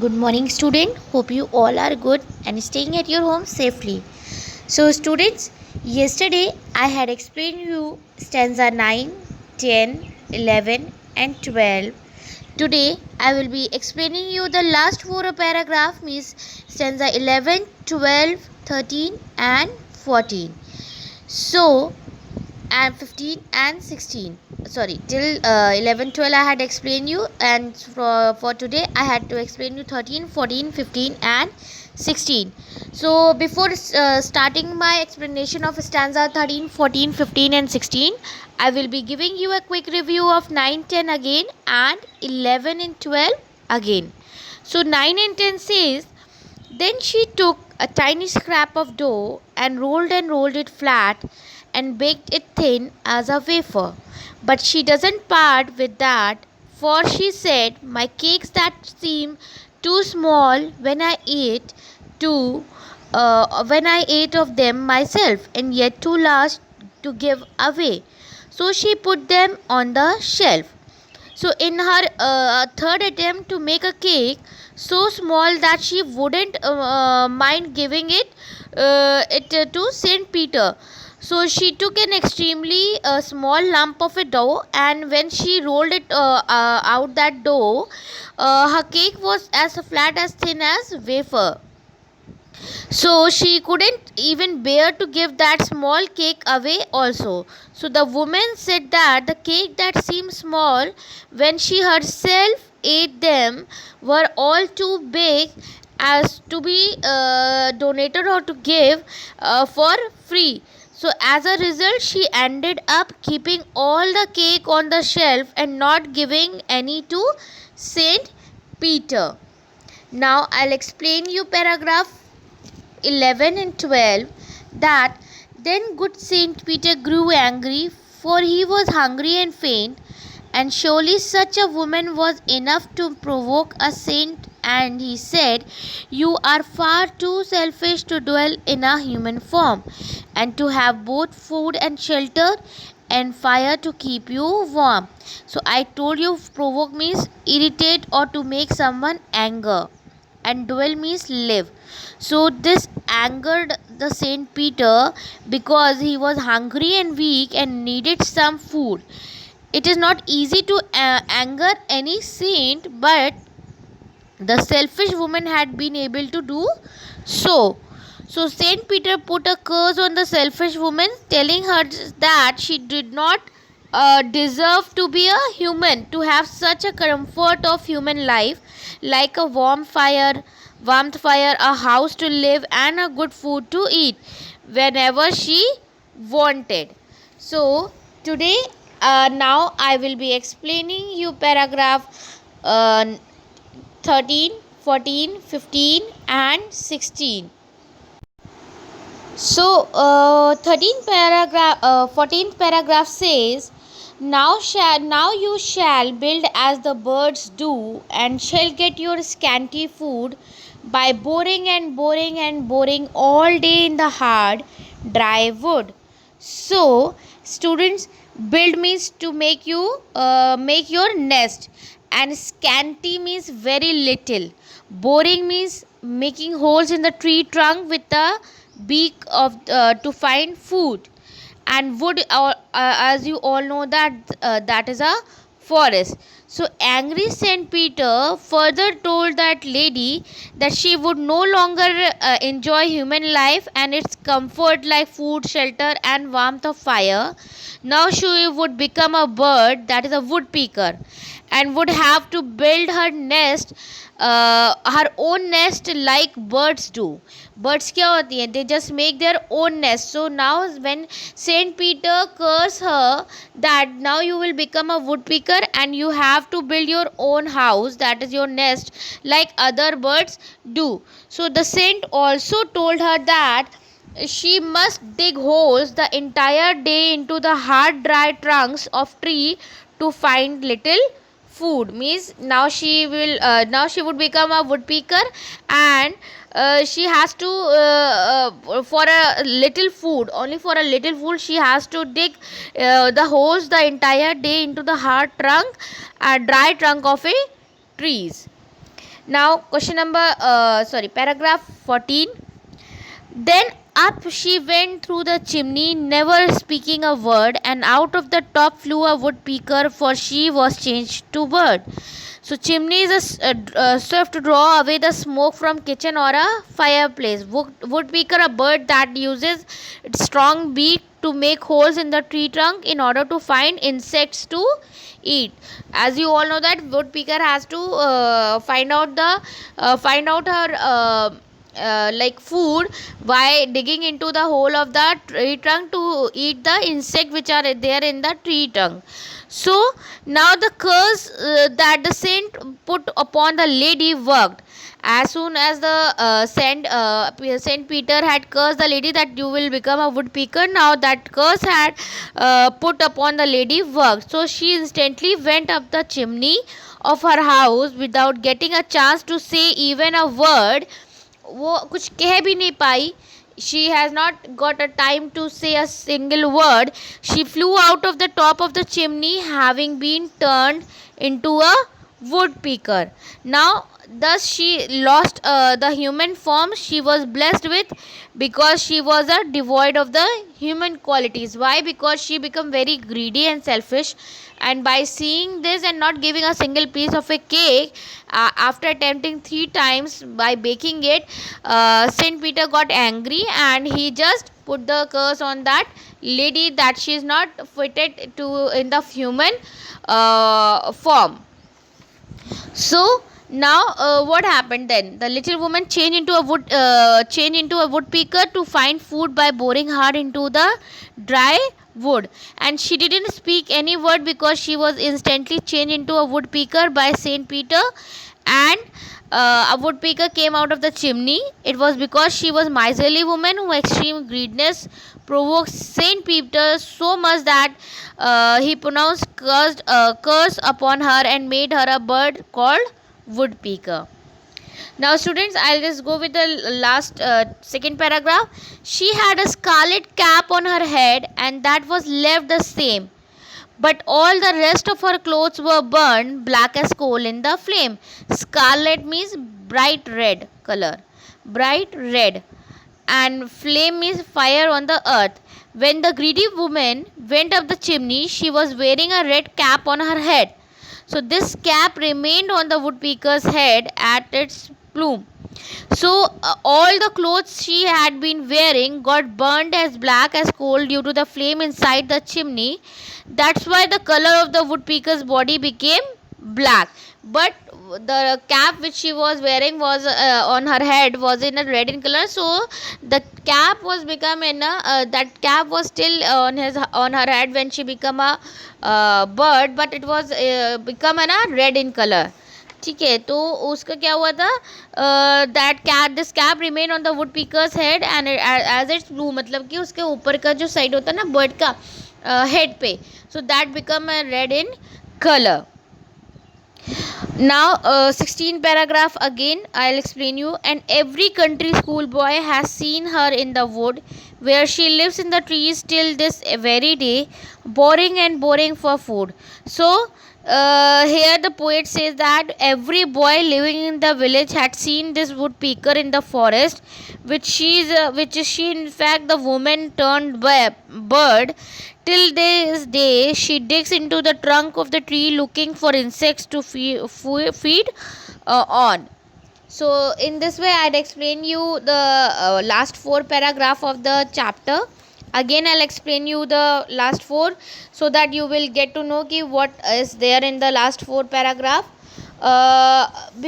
Good morning, student. Hope you all are good and staying at your home safely. So, students, yesterday I had explained you stanza 9, 10, 11, and 12. Today I will be explaining you the last four paragraph means stanza 11, 12, 13, and 14. So, and 15 and 16, sorry, till 11 12 I had explained you, and for today I had to explain you 13 14 15 and 16. So before starting my explanation of stanza 13 14 15 and 16, I will be giving you a quick review of 9 10 again and 11 and 12 again. So 9 and 10 says, then she took a tiny scrap of dough and rolled it flat and baked it thin as a wafer. But she doesn't part with that, for she said, my cakes that seem too small when I ate of them myself, and yet too large to give away. So she put them on the shelf. So, in her third attempt to make a cake so small that she wouldn't mind giving it to Saint Peter, so she took an extremely small lump of a dough, and when she rolled it out that dough, her cake was as flat as thin as wafer. So she couldn't even bear to give that small cake away also. So the woman said that the cake that seemed small when she herself ate them were all too big as to be donated or to give for free. So as a result, she ended up keeping all the cake on the shelf and not giving any to Saint Peter. Now I'll explain you paragraph 11 and 12, that then good Saint Peter grew angry, for he was hungry and faint, and surely such a woman was enough to provoke a saint, and he said, you are far too selfish to dwell in a human form, and to have both food and shelter and fire to keep you warm. So I told you, provoke means irritate or to make someone anger, and dwell means live. So this angered the Saint Peter because he was hungry and weak and needed some food. It is not easy to anger any saint, but the selfish woman had been able to do so. So Saint Peter put a curse on the selfish woman, telling her that she did not deserve to be a human, to have such a comfort of human life like a warmth fire, a house to live, and a good food to eat whenever she wanted. So today, now I will be explaining you paragraph 13, 14, 15, and 16. So, 14th paragraph says, now you shall build as the birds do, and shall get your scanty food by boring and boring and boring all day in the hard, dry wood. So, students, build means to make your nest, and scanty means very little. Boring means making holes in the tree trunk with the beak of to find food, and wood, as you all know, that is a forest. So angry Saint Peter further told that lady that she would no longer enjoy human life and its comfort like food, shelter, and warmth of fire. Now she would become a bird, that is a woodpecker, and would have to build her own nest like birds do. Birds क्या होती हैं? They just make their own nest. So now when Saint Peter curse her that now you will become a woodpecker and you have to build your own house, that is your nest, like other birds do. So the saint also told her that she must dig holes the entire day into the hard dry trunks of tree to find little food. Means now she would become a woodpecker, and she has to for a little food, only for a little food she has to dig the holes the entire day into the hard trunk, dry trunk of a trees. Now question number paragraph 14. Then up she went through the chimney, never speaking a word, and out of the top flew a woodpecker, for she was changed to bird. So chimney is served to draw away the smoke from kitchen or a fireplace. Woodpecker, a bird that uses its strong beak to make holes in the tree trunk in order to find insects to eat. As you all know that woodpecker has to find out her like food by digging into the hole of the tree trunk to eat the insect which are there in the tree trunk. So now the curse that the saint put upon the lady worked. As soon as the Saint Peter had cursed the lady that you will become a woodpecker, now that curse had put upon the lady worked. So she instantly went up the chimney of her house without getting a chance to say even a word. वो कुछ कह भी नहीं पाई. She has not got a time to say a single word. She flew out of the top of the chimney, having been turned into a woodpecker. Now thus she lost the human form she was blessed with, because she was devoid of the human qualities. Why? Because she became very greedy and selfish, and by seeing this and not giving a single piece of a cake, after attempting 3 times by baking it, Saint Peter got angry and he just put the curse on that lady that she is not fitted to in the human form. So now what happened then? The little woman changed into a woodpecker to find food by boring hard into the dry wood, and she didn't speak any word because she was instantly changed into a woodpecker by Saint Peter. And a woodpecker came out of the chimney. It was because she was miserly woman who extreme greediness provoked Saint Peter so much that he pronounced curse upon her and made her a bird called woodpecker. Now students, I'll just go with the last second paragraph. She had a scarlet cap on her head, and that was left the same, but all the rest of her clothes were burned black as coal in the flame. Scarlet means bright red color, bright red, and flame means fire on the earth. When the greedy woman went up the chimney, she was wearing a red cap on her head. So this cap remained on the woodpecker's head at its plume. So all the clothes she had been wearing got burned as black as coal due to the flame inside the chimney. That's why the color of the woodpecker's body became black. But the cap which she was wearing was on her head was in a red in color. So the cap was become in a that cap was still on her head when she become a bird, but it was become in a red in color. ठीक है. तो उसका क्या हुआ था? That cap this cap remain on the woodpecker's head and as it's blue, मतलब कि उसके ऊपर का जो साइड होता है ना बर्ड का हेड पे, so that become red in colour. Now 16 paragraph again I'll explain you. And every country school boy has seen her in the wood where she lives in the trees till this very day, boring and boring for food. So here the poet says that every boy living in the village had seen this woodpecker in the forest, which is she in fact the woman turned bird. Till this day she digs into the trunk of the tree looking for insects to feed on. So in this way I'd explain you the last 4 paragraph of the chapter. Again I'll explain you the last 4 so that you will get to know ki what is there in the last 4 paragraph.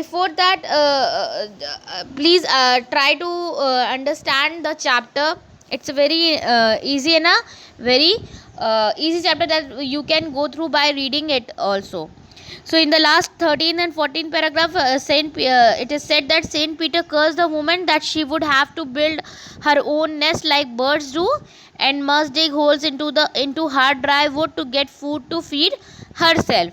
Before that please try to understand the chapter. It's a very easy and a very easy chapter that you can go through by reading it also. So in the last 13 and 14 paragraph it is said that Saint Peter cursed the woman that she would have to build her own nest like birds do, and must dig holes into hard dry wood to get food to feed herself.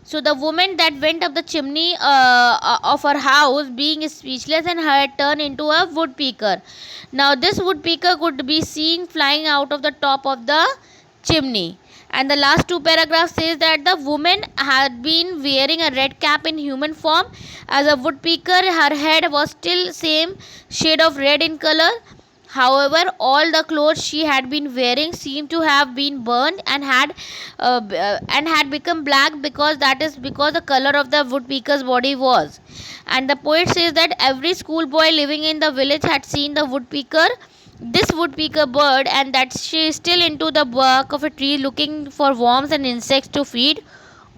So the woman that went up the chimney of her house, being speechless, and had turned into a woodpecker. Now this woodpecker could be seen flying out of the top of the chimney. And the last two paragraphs says that the woman had been wearing a red cap in human form as a woodpecker. Her head was still same shade of red in color. However, all the clothes she had been wearing seemed to have been burned and had become black, because that is because the color of the woodpecker's body was. And the poet says that every schoolboy living in the village had seen the woodpecker, this woodpecker bird, and that she is still into the bark of a tree looking for worms and insects to feed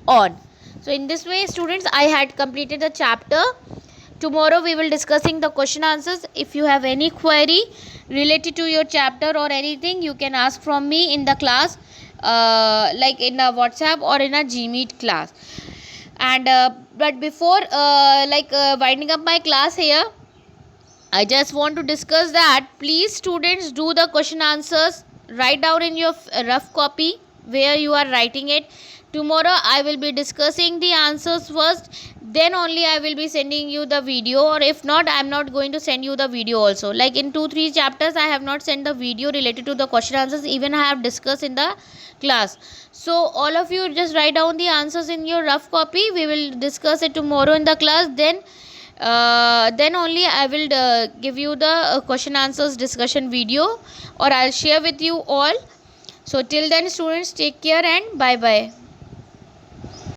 on. So in this way, students, I had completed the chapter. Tomorrow we will discussing the question answers. If you have any query related to your chapter or anything, you can ask from me in the class, like in a WhatsApp or in a Gmeet class. And but before winding up my class here, I just want to discuss that please students do the question answers, write down in your rough copy where you are writing it. Tomorrow I will be discussing the answers first, then only I will be sending you the video, or if not, I am not going to send you the video also. Like in 2-3 chapters I have not sent the video related to the question answers, even I have discussed in the class. So all of you just write down the answers in your rough copy. We will discuss it tomorrow in the class. Then only I will give you the question answers discussion video, or I'll share with you all. So till then students, take care and bye bye.